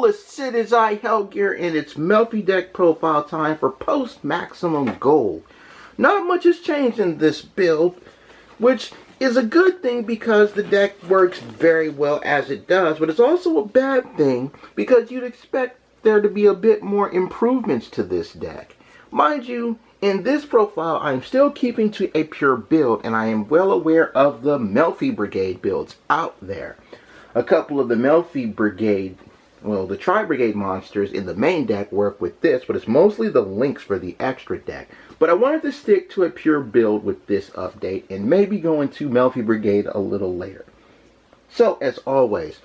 full acidic eye Hellgear, and it's Melffy deck profile time for post maximum gold. Not much has changed in this build, which is a good thing because the deck works very well as it does, but it's also a bad thing because you'd expect there to be a bit more improvements to this deck. Mind you, in this profile, I'm still keeping to a pure build, and I am well aware of the Melffy Brigade builds out there. A couple of the Melffy Brigade, well, the Tri-Brigade monsters in the main deck work with this, but it's mostly the links for the extra deck. But I wanted to stick to a pure build with this update, and maybe go into Melffy Brigade a little later. So, as always,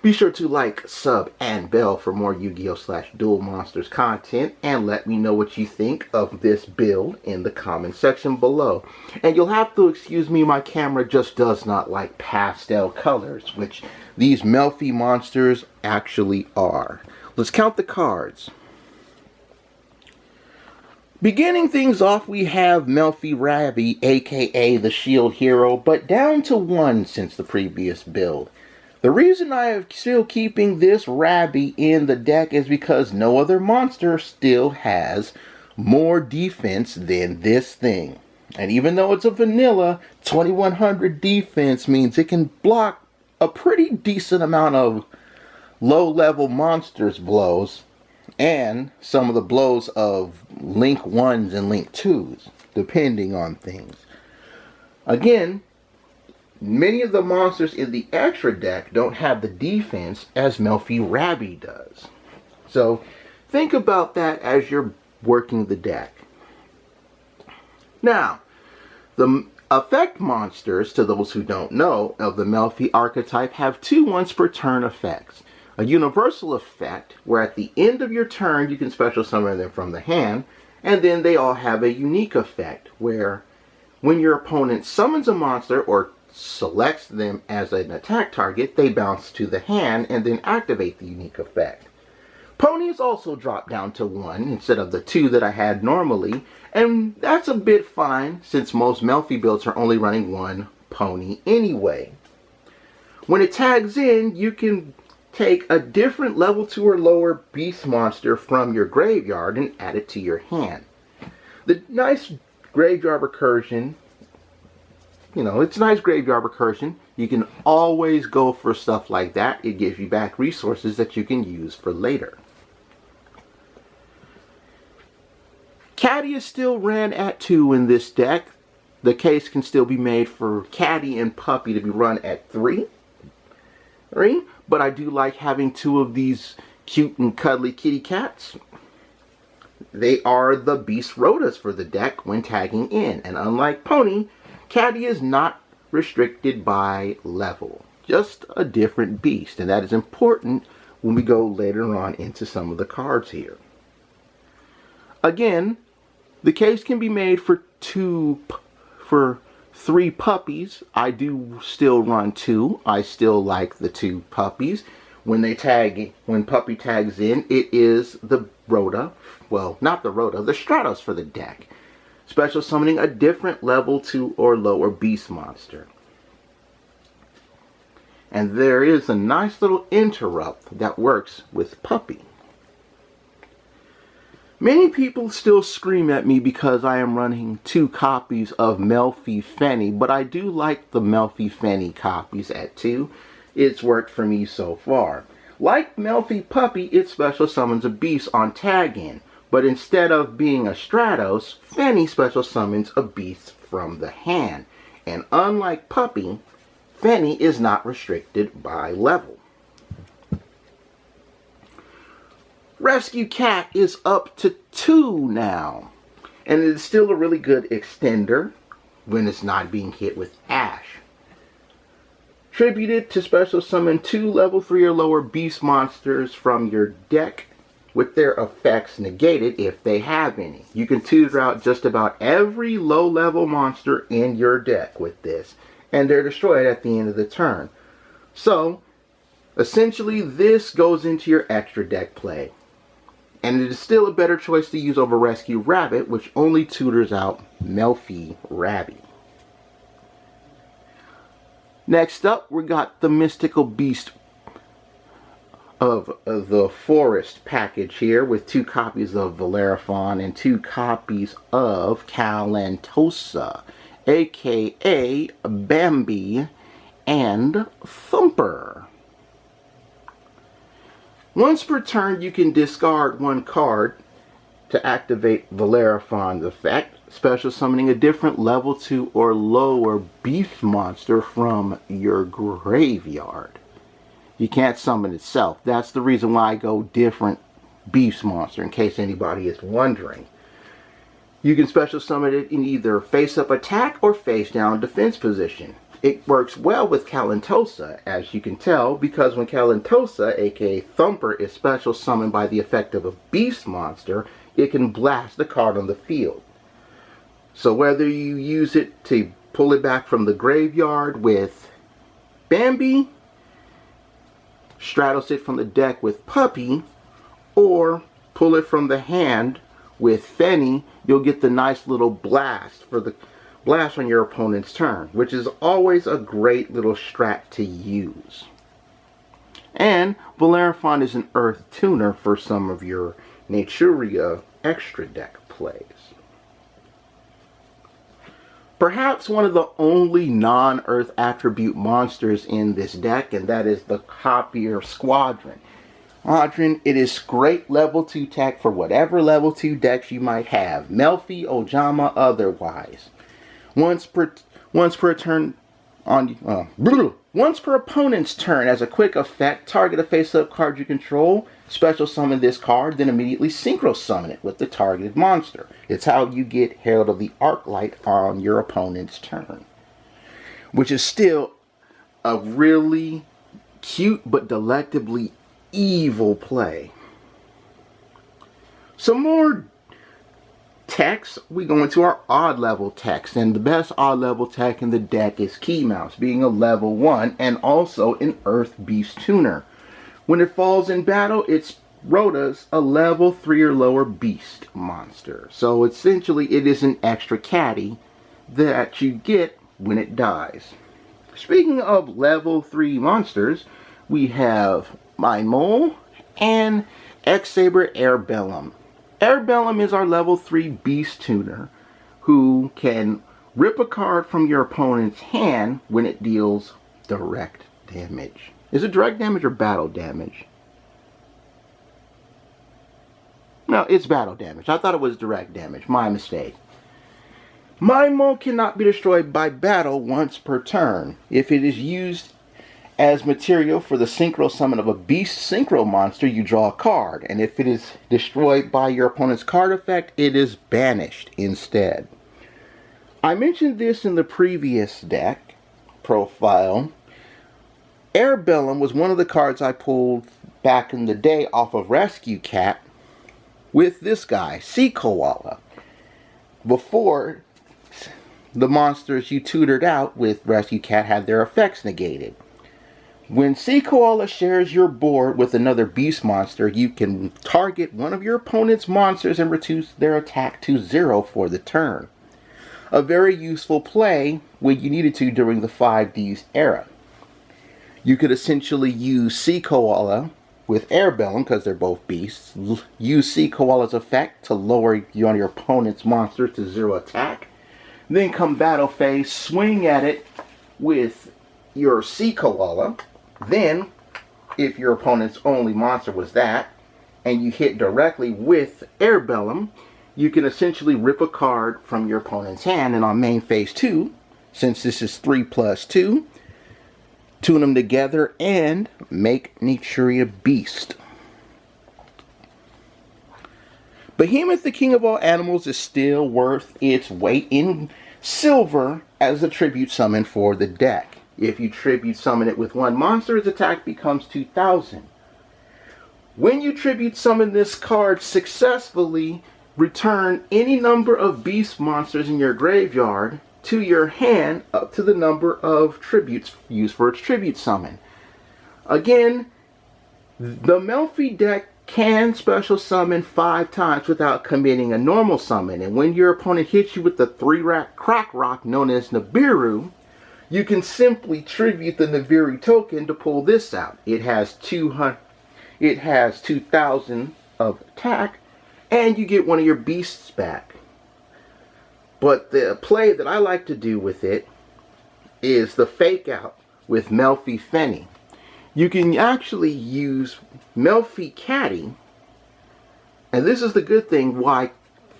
be sure to like, sub, and bell for more Yu-Gi-Oh! / Duel Monsters content, and let me know what you think of this build in the comment section below. And you'll have to excuse me, my camera just does not like pastel colors, which these Melffy monsters actually are. Let's count the cards. Beginning things off, we have Melffy Rabby, aka the Shield Hero, but down to 1 since the previous build. The reason I am still keeping this Rabby in the deck is because no other monster still has more defense than this thing. And even though it's a vanilla, 2100 defense means it can block a pretty decent amount of low-level monsters' blows, and some of the blows of Link 1s and Link 2s, depending on things. Again, many of the monsters in the extra deck don't have the defense as Melffy Rabby does. So think about that as you're working the deck. Now, the effect monsters, to those who don't know, of the Melffy archetype have 2 once per turn effects. A universal effect, where at the end of your turn you can special summon them from the hand, and then they all have a unique effect, where when your opponent summons a monster or selects them as an attack target, they bounce to the hand and then activate the unique effect. Ponies also drop down to 1 instead of the 2 that I had normally, and that's a bit fine since most Melffy builds are only running 1 pony anyway. When it tags in, you can take a different level 2 or lower beast monster from your graveyard and add it to your hand. The nice graveyard recursion, it's a nice graveyard recursion. You can always go for stuff like that. It gives you back resources that you can use for later. Caddy is still ran at 2 in this deck. The case can still be made for Caddy and Puppy to be run at 3. But I do like having 2 of these cute and cuddly kitty cats. They are the Beast Rotas for the deck when tagging in. And unlike Pony, Caddy is not restricted by level. Just a different beast. And that is important when we go later on into some of the cards here. Again, the case can be made for 3 puppies. I do still run 2. I still like the 2 puppies. When Puppy tags in, it is the Rota. Well, not the Rota, the Stratos for the deck. Special summoning a different level 2 or lower beast monster. And there is a nice little interrupt that works with Puppy. Many people still scream at me because I am running 2 copies of Melffy Fenny, but I do like the Melffy Fenny copies at 2. It's worked for me so far. Like Melffy Puppy, it special summons a beast on tag-in, but instead of being a Stratos, Fenny special summons a beast from the hand. And unlike Puppy, Fenny is not restricted by level. Rescue Cat is up to 2 now, and it is still a really good extender when it's not being hit with Ash. Tributed to special summon 2 level 3 or lower beast monsters from your deck with their effects negated if they have any. You can tutor out just about every low level monster in your deck with this, and they're destroyed at the end of the turn. So, essentially this goes into your extra deck play. And it is still a better choice to use over Rescue Rabbit, which only tutors out Melffy Rabby. Next up, we got the Mystical Beast of the Forest package here with 2 copies of Bellerophon and 2 copies of Calantosa, aka Bambi and Thumper. Once per turn, you can discard 1 card to activate Bellerophon's effect, special summoning a different level 2 or lower beast monster from your graveyard. You can't summon itself. That's the reason why I go different beast monster, in case anybody is wondering. You can special summon it in either face-up attack or face-down defense position. It works well with Calantosa, as you can tell, because when Calantosa, aka Thumper, is special summoned by the effect of a beast monster, it can blast the card on the field. So whether you use it to pull it back from the graveyard with Bambi, straddles it from the deck with Puppy, or pull it from the hand with Fenny, you'll get the nice little blast for the blast on your opponent's turn, which is always a great little strat to use. And Bellerophon is an Earth tuner for some of your Naturia extra deck plays. Perhaps one of the only non-Earth attribute monsters in this deck, and that is the Copier Squadron. It is great level 2 tech for whatever level 2 decks you might have, Melffy, Ojama, otherwise. Once per opponent's turn, as a quick effect, target a face-up card you control, special summon this card, then immediately synchro summon it with the targeted monster. It's how you get Herald of the Arclight on your opponent's turn, which is still a really cute but delectably evil play. Some more techs, we go into our odd level techs, and the best odd level tech in the deck is Key Mouse, being a level 1 and also an Earth Beast tuner. When it falls in battle, it's Rhoda's a level 3 or lower beast monster. So essentially it is an extra caddy that you get when it dies. Speaking of level 3 monsters, we have Mind Mole and X-Saber Airbellum. Airbellum is our level 3 beast tuner who can rip a card from your opponent's hand when it deals direct damage. Is it direct damage or battle damage? No, it's battle damage. I thought it was direct damage. My mistake. Mind Mole cannot be destroyed by battle once per turn. If it is used as material for the synchro summon of a beast synchro monster, you draw a card, and if it is destroyed by your opponent's card effect, it is banished instead. I mentioned this in the previous deck profile. Airbellum was one of the cards I pulled back in the day off of Rescue Cat with this guy, Sea Koala, before the monsters you tutored out with Rescue Cat had their effects negated. When Sea Koala shares your board with another beast monster, you can target one of your opponent's monsters and reduce their attack to 0 for the turn. A very useful play when you needed to during the 5Ds era. You could essentially use Sea Koala with Airbellum, because they're both beasts. Use Sea Koala's effect to lower your opponent's monster to 0 attack. Then come battle phase, swing at it with your Sea Koala. Then, if your opponent's only monster was that, and you hit directly with Airbellum, you can essentially rip a card from your opponent's hand, and on main phase 2, since this is 3+2, tune them together and make Naturia Beast. Behemoth, the king of all animals, is still worth its weight in silver as a tribute summon for the deck. If you tribute summon it with 1 monster, its attack becomes 2,000. When you tribute summon this card successfully, return any number of beast monsters in your graveyard to your hand up to the number of tributes used for its tribute summon. Again, the Melffy deck can special summon 5 times without committing a normal summon, and when your opponent hits you with the 3-rack crack rock known as Nibiru, you can simply tribute the Nibiru token to pull this out. It has it has 2,000 of attack, and you get one of your beasts back. But the play that I like to do with it is the fake out with Melffy Fenny. You can actually use Melffy Caddy, and this is the good thing why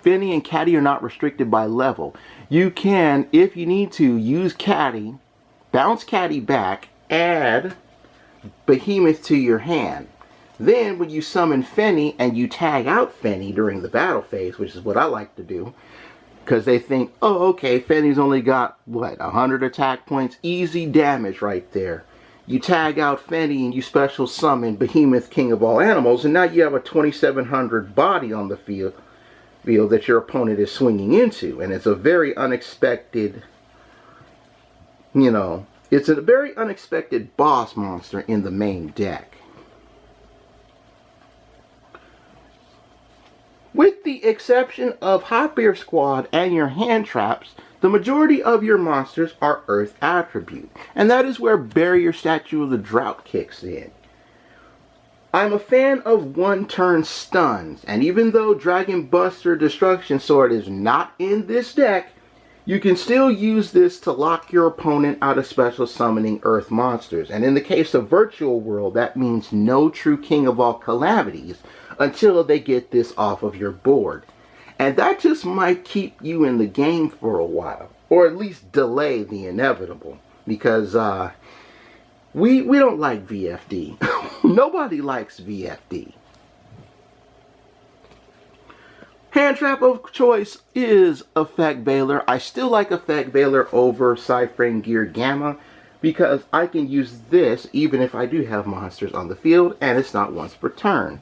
Fenny and Caddy are not restricted by level. You can, if you need to, use Caddy, bounce Caddy back, add Behemoth to your hand. Then when you summon Fenny and you tag out Fenny during the battle phase, which is what I like to do, because they think, oh, okay, Fenny's only got, what, 100 attack points? Easy damage right there. You tag out Fenny and you special summon Behemoth, King of all animals, and now you have a 2,700 body on the field that your opponent is swinging into. And it's a very unexpected, it's a very unexpected boss monster in the main deck. With the exception of Hot Beer Squad and your hand traps, the majority of your monsters are Earth attribute, and that is where Barrier Statue of the Drought kicks in. I'm a fan of one-turn stuns, and even though Dragon Buster Destruction Sword is not in this deck, you can still use this to lock your opponent out of special summoning Earth monsters. And in the case of Virtual World, that means no true King of all calamities until they get this off of your board. And that just might keep you in the game for a while, or at least delay the inevitable, because we don't like VFD. Nobody likes VFD. Hand trap of choice is Effect Veiler. I still like Effect Veiler over Cyframe Gear Gamma because I can use this even if I do have monsters on the field, and it's not once per turn.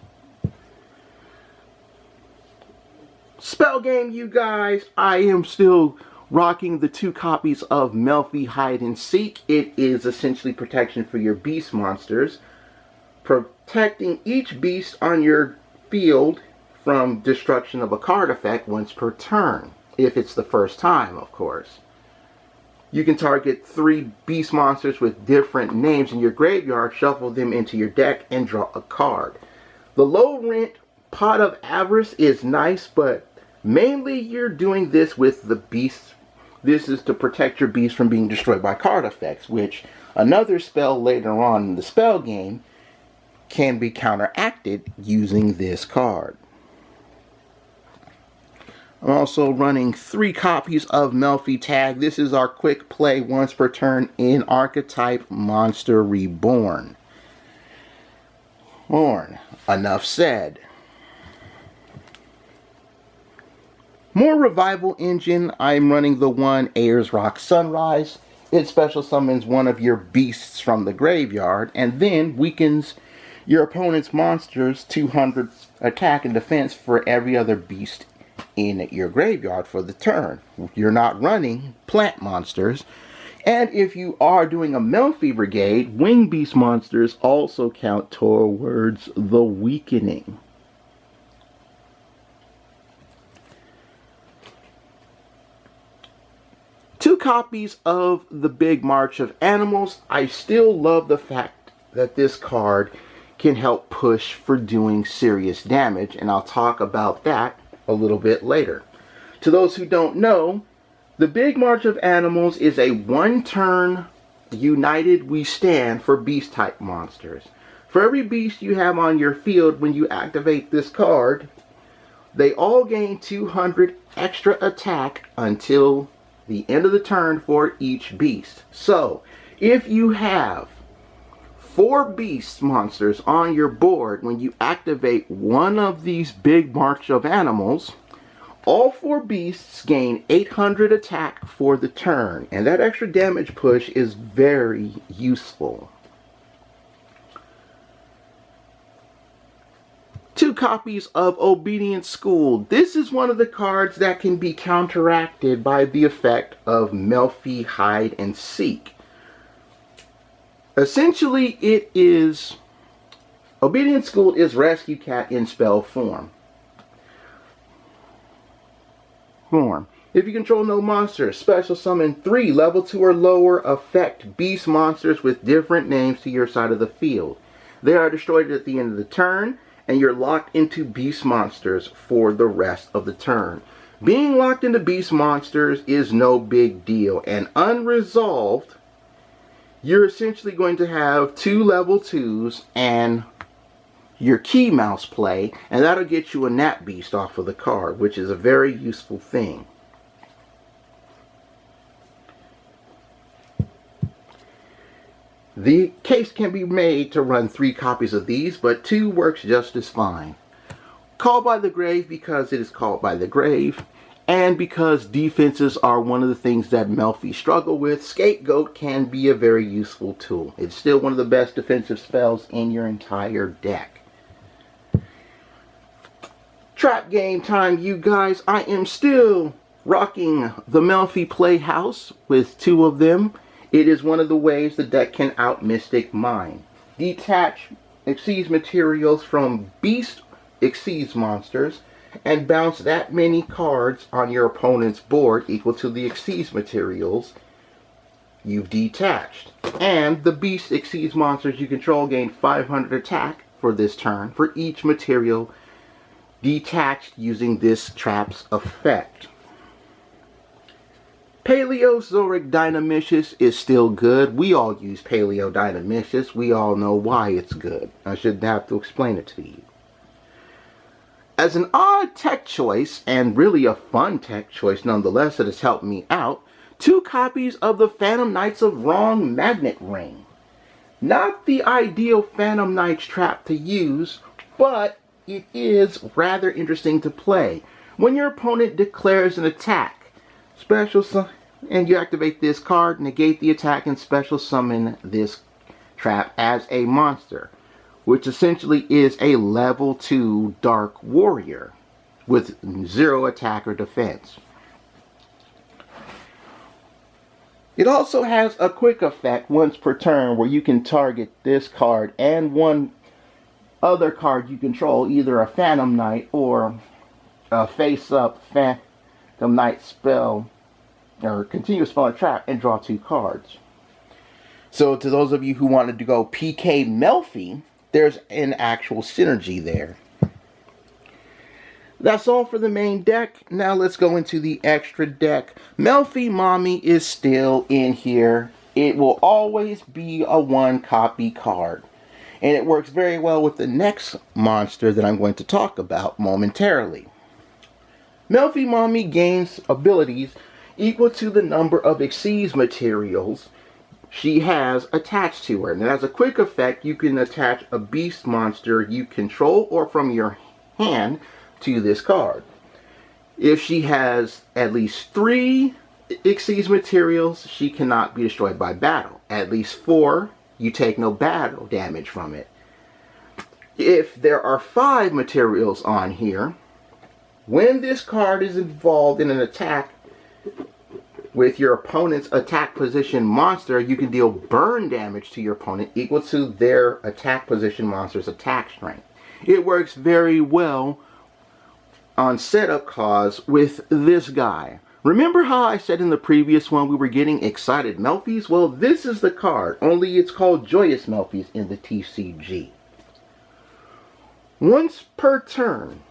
Spell game, you guys. I am still rocking the 2 copies of Melffy Hide and Seek. It is essentially protection for your beast monsters, protecting each beast on your field from destruction of a card effect once per turn, if it's the first time, of course. You can target 3 beast monsters with different names in your graveyard, shuffle them into your deck, and draw a card. The low rent Pot of Avarice is nice, but mainly you're doing this with the beasts. This is to protect your beast from being destroyed by card effects, which another spell later on in the spell game can be counteracted using this card. I'm also running 3 copies of Melffy Tag. This is our quick play once per turn in Archetype Monster Reborn. Enough said. More Revival Engine. I'm running the one Ayers Rock Sunrise. It special summons one of your beasts from the graveyard and then weakens your opponent's monsters 200 attack and defense for every other beast in your graveyard for the turn. You're not running plant monsters. And if you are doing a Melffy Brigade, wing beast monsters also count towards the weakening. Two copies of the Big March of Animals. I still love the fact that this card can help push for doing serious damage, and I'll talk about that a little bit later. To those who don't know, the Big March of Animals is a one-turn United We Stand for beast type monsters. For every beast you have on your field, when you activate this card, they all gain 200 extra attack until the end of the turn for each beast. So, if you have 4 beast monsters on your board, when you activate one of these Big March of Animals, all 4 beasts gain 800 attack for the turn, and that extra damage push is very useful. 2 copies of Obedient School. This is one of the cards that can be counteracted by the effect of Melffy Hide and Seek. Essentially, it is Obedient School is Rescue Cat in spell form. If you control no monsters, special summon 3 level 2 or lower effect beast monsters with different names to your side of the field. They are destroyed at the end of the turn, and you're locked into beast monsters for the rest of the turn. Being locked into beast monsters is no big deal, and unresolved, you're essentially going to have 2 level 2s and your key mouse play, and that'll get you a Nat Beast off of the card, which is a very useful thing. The case can be made to run 3 copies of these, but 2 works just as fine. Called by the Grave because it is called by the Grave, and because defenses are one of the things that Melffy struggle with, Scapegoat can be a very useful tool. It's still one of the best defensive spells in your entire deck. Trap game time, you guys. I am still rocking the Melffy Playhouse with 2 of them. It is one of the ways the deck can out Mystic Mine. Detach Xyz materials from Beast Xyz monsters and bounce that many cards on your opponent's board equal to the Xyz materials you've detached. And the Beast Xyz monsters you control gain 500 attack for this turn for each material detached using this trap's effect. Paleozoic Dynamicious is still good. We all use Paleo Dynamicious. We all know why it's good. I shouldn't have to explain it to you. As an odd tech choice, and really a fun tech choice nonetheless that has helped me out, 2 copies of the Phantom Knights of Wrong Magnet Ring. Not the ideal Phantom Knights trap to use, but it is rather interesting to play. When your opponent declares an attack, and you activate this card, negate the attack and special summon this trap as a monster, which essentially is a level 2 Dark Warrior with 0 attack or defense. It also has a quick effect once per turn where you can target this card and one other card you control, either a Phantom Knight or a face-up Phantom Knight spell or continuous spell trap, and draw 2 cards. So to those of you who wanted to go PK Melffy, there's an actual synergy there. That's all for the main deck. Now let's go into the extra deck. Melffy Mommy is still in here. It will always be a 1 copy card. And it works very well with the next monster that I'm going to talk about momentarily. Melffy Mommy gains abilities equal to the number of Xyz materials she has attached to her. And as a quick effect, you can attach a beast monster you control or from your hand to this card. If she has at least 3 Xyz materials, she cannot be destroyed by battle. At least 4, you take no battle damage from it. If there are 5 materials on here, when this card is involved in an attack with your opponent's attack position monster, you can deal burn damage to your opponent equal to their attack position monster's attack strength. It works very well on setup cards with this guy. Remember how I said in the previous one we were getting excited Melffys? Well, this is the card, only it's called Joyous Melffys in the TCG. Once per turn,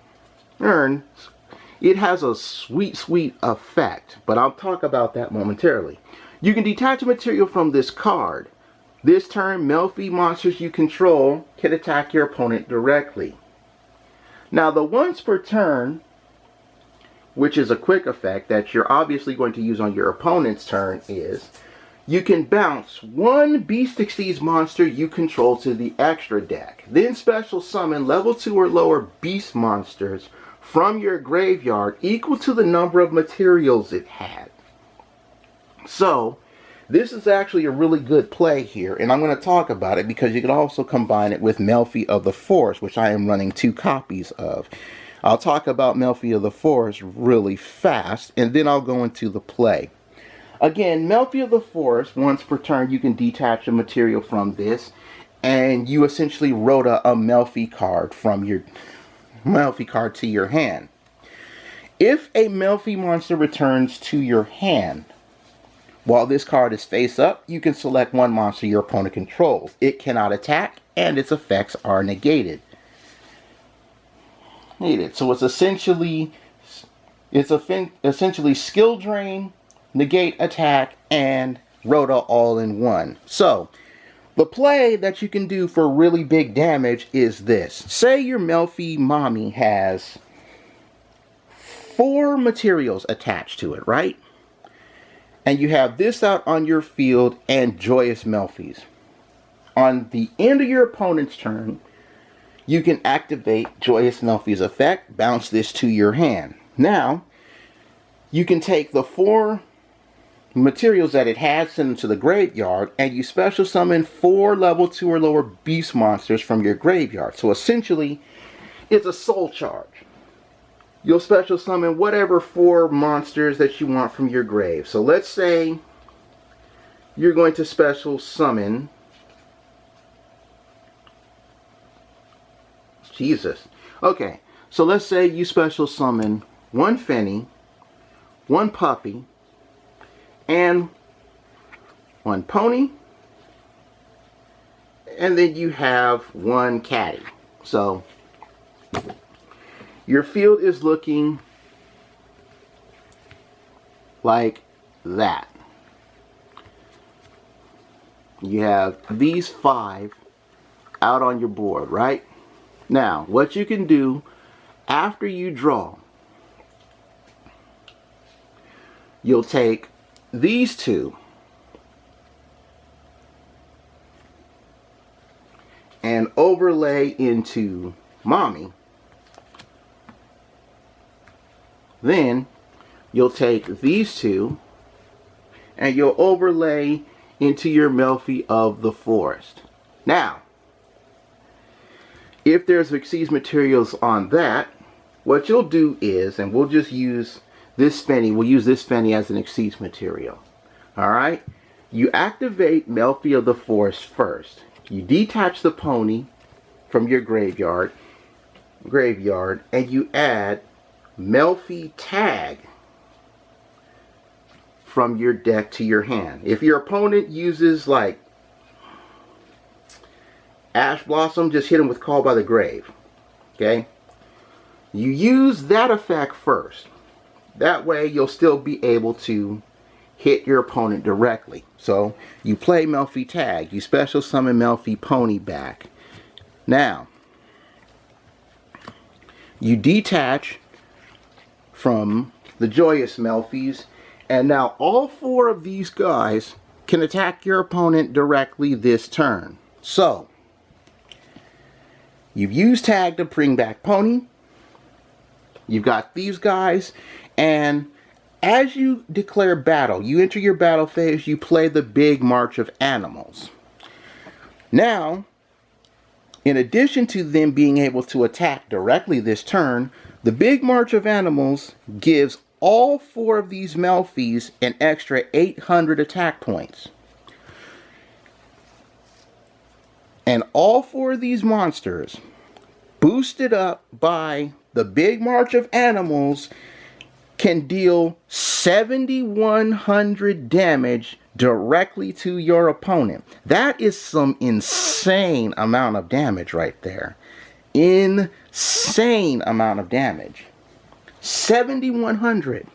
it has a sweet effect, but I'll talk about that momentarily. You can detach a material from this card. This turn, Melffy monsters you control can attack your opponent directly. Now the once per turn, which is a quick effect that you're obviously going to use on your opponent's turn, is you can bounce 1 Beast Xyz monster you control to the extra deck. Then special summon level 2 or lower beast monsters from your graveyard equal to the number of materials it had. So this is actually a really good play here, and I'm going to talk about it because you can also combine it with Melffy of the Forest, which I am running 2 copies of. I'll talk about Melffy of the Forest really fast, and then I'll go into the play. Again, Melffy of the Forest, once per turn, you can detach a material from this, and you essentially wrote a Melffy card from your Melffy card to your hand. If a Melffy monster returns to your hand, while this card is face up, you can select 1 monster your opponent controls. It cannot attack, and its effects are negated. So it's essentially skill drain, negate attack, and Rhoda all in one. So the play that you can do for really big damage is this. Say your Melffy mommy has 4 materials attached to it, right? And you have this out on your field and Joyous Melffys. On the end of your opponent's turn, you can activate Joyous Melffy's effect, bounce this to your hand. Now, you can take the 4 materials that it has, send them to the graveyard, and you special summon 4 level 2 or lower beast monsters from your graveyard. So essentially, it's a soul charge. You'll special summon whatever 4 monsters that you want from your grave. So let's say you're going to special summon Jesus. Okay, so let's say you special summon 1 Fenny, 1 Puppy, and 1 Pony, and then you have 1 Caddy. So your field is looking like that. You have these 5 out on your board, right? Now, what you can do after you draw, you'll take these 2 and overlay into Mommy. Then you'll take these 2 and you'll overlay into your Melffy of the Forest. Now, if there's Xyz materials on that, what you'll do is, and we'll just use this Fenny, we'll use this Fenny as an Xyz material. Alright? You activate Melffy of the Forest first. You detach the Pony from your graveyard, and you add Melffy Tag from your deck to your hand. If your opponent uses like Ash Blossom, just hit him with Call by the Grave. Okay? You use that effect first. That way you'll still be able to hit your opponent directly. So you play Melffy Tag. You special summon Melffy Pony back. Now, you detach from the Joyous Melffys, and now all 4 of these guys can attack your opponent directly this turn. So, you've used Tag to bring back Pony. You've got these guys, and as you declare battle, you enter your battle phase, you play the Big March of Animals. Now, in addition to them being able to attack directly this turn, the Big March of Animals gives all 4 of these Melffys an extra 800 attack points. And all 4 of these monsters, boosted up by the Big March of Animals, can deal 7,100 damage directly to your opponent. That is some insane amount of damage right there. Insane amount of damage. 7,100.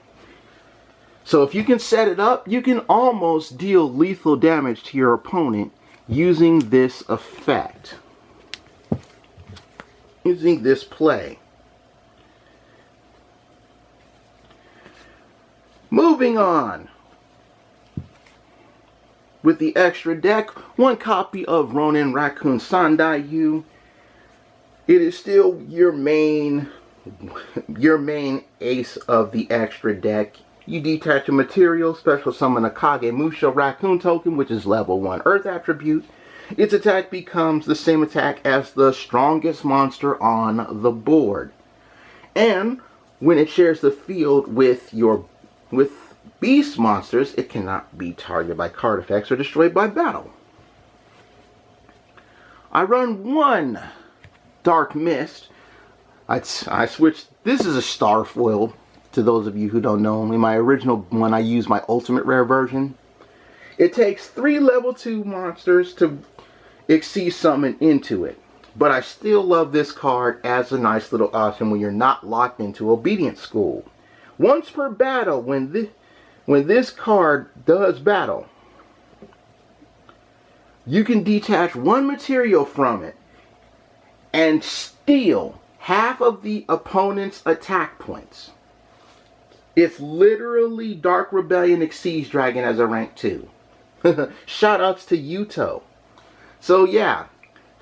So if you can set it up, you can almost deal lethal damage to your opponent using this effect. Using this play. Moving on. With the extra deck, 1 copy of Ronin Raccoon Sandaiyu. It is still your main ace of the extra deck. You detach a material, special summon a Kagemusha Raccoon token, which is level 1 Earth attribute. Its attack becomes the same attack as the strongest monster on the board. And when it shares the field with beast monsters, it cannot be targeted by card effects or destroyed by battle. I run 1 Dark Mist. I switched. This is a star foil, to those of you who don't know. In my original one, I used my ultimate rare version. It takes 3 level 2 monsters to Xyz summon into it. But I still love this card as a nice little option when you're not locked into Obedience School. Once per battle, when this card does battle, you can detach one material from it and steal half of the opponent's attack points. It's literally Dark Rebellion Xyz Dragon as a rank 2. Shoutouts to Yuto. So yeah,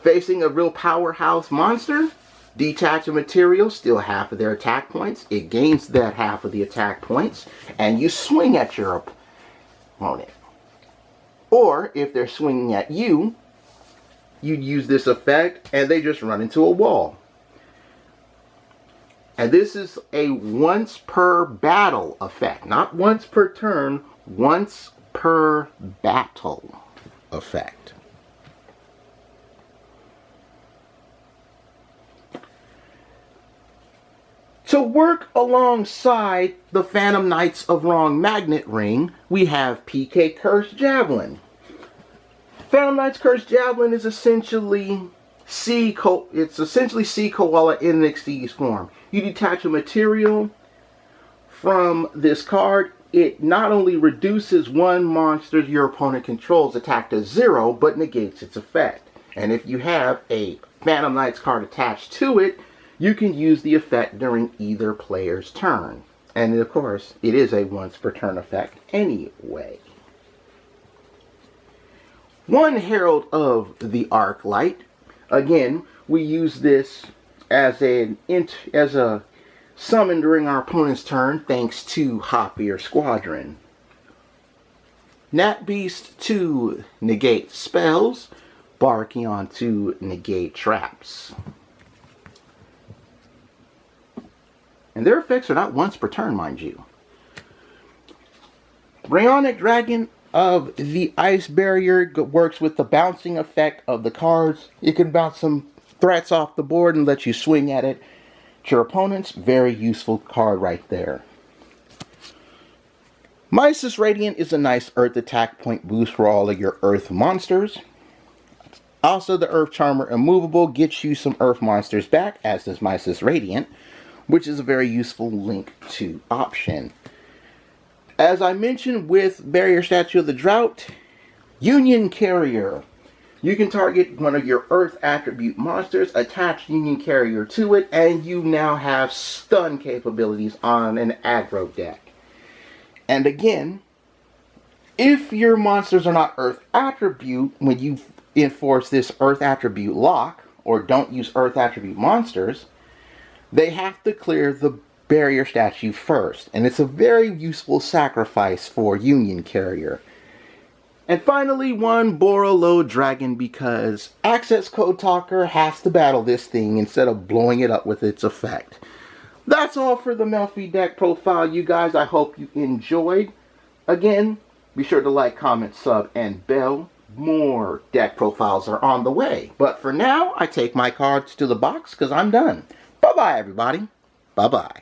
facing a real powerhouse monster, detach a material, steal half of their attack points. It gains that half of the attack points, and you swing at your opponent. Or, if they're swinging at you, you'd use this effect, and they just run into a wall. And this is a once per battle effect. Not once per turn, once per battle effect. To work alongside the Phantom Knights of Wrong Magnet Ring, we have PK Cursed Javelin. Phantom Knights Cursed Javelin is essentially Sea Koala in the Xyz form. You detach a material from this card. It not only reduces one monster your opponent controls attack to 0, but negates its effect. And if you have a Phantom Knights card attached to it, you can use the effect during either player's turn. And of course, it is a once per turn effect anyway. One Herald of the Arclight. Again, we use this as a summon during our opponent's turn thanks to Hoppier Squadron. Nat Beast to negate spells. Barkion to negate traps. And their effects are not once per turn, mind you. Rayonic Dragon of the Ice Barrier works with the bouncing effect of the cards. It can bounce some threats off the board and let you swing at it. Your opponent's very useful card right there. Mysis Radiant is a nice Earth attack point boost for all of your Earth monsters. Also, the Earth Charmer Immovable gets you some Earth monsters back, as does Mysis Radiant, which is a very useful link to option. As I mentioned with Barrier Statue of the Drought, Union Carrier. You can target one of your Earth attribute monsters, attach Union Carrier to it, and you now have stun capabilities on an aggro deck. And again, if your monsters are not Earth attribute, when you enforce this Earth attribute lock, or don't use Earth attribute monsters, they have to clear the barrier statue first. And it's a very useful sacrifice for Union Carrier. And finally, one Borolo Dragon, because Access Code Talker has to battle this thing instead of blowing it up with its effect. That's all for the Melffy deck profile, you guys. I hope you enjoyed. Again, be sure to like, comment, sub, and bell. More deck profiles are on the way. But for now, I take my cards to the box because I'm done. Bye-bye, everybody. Bye-bye.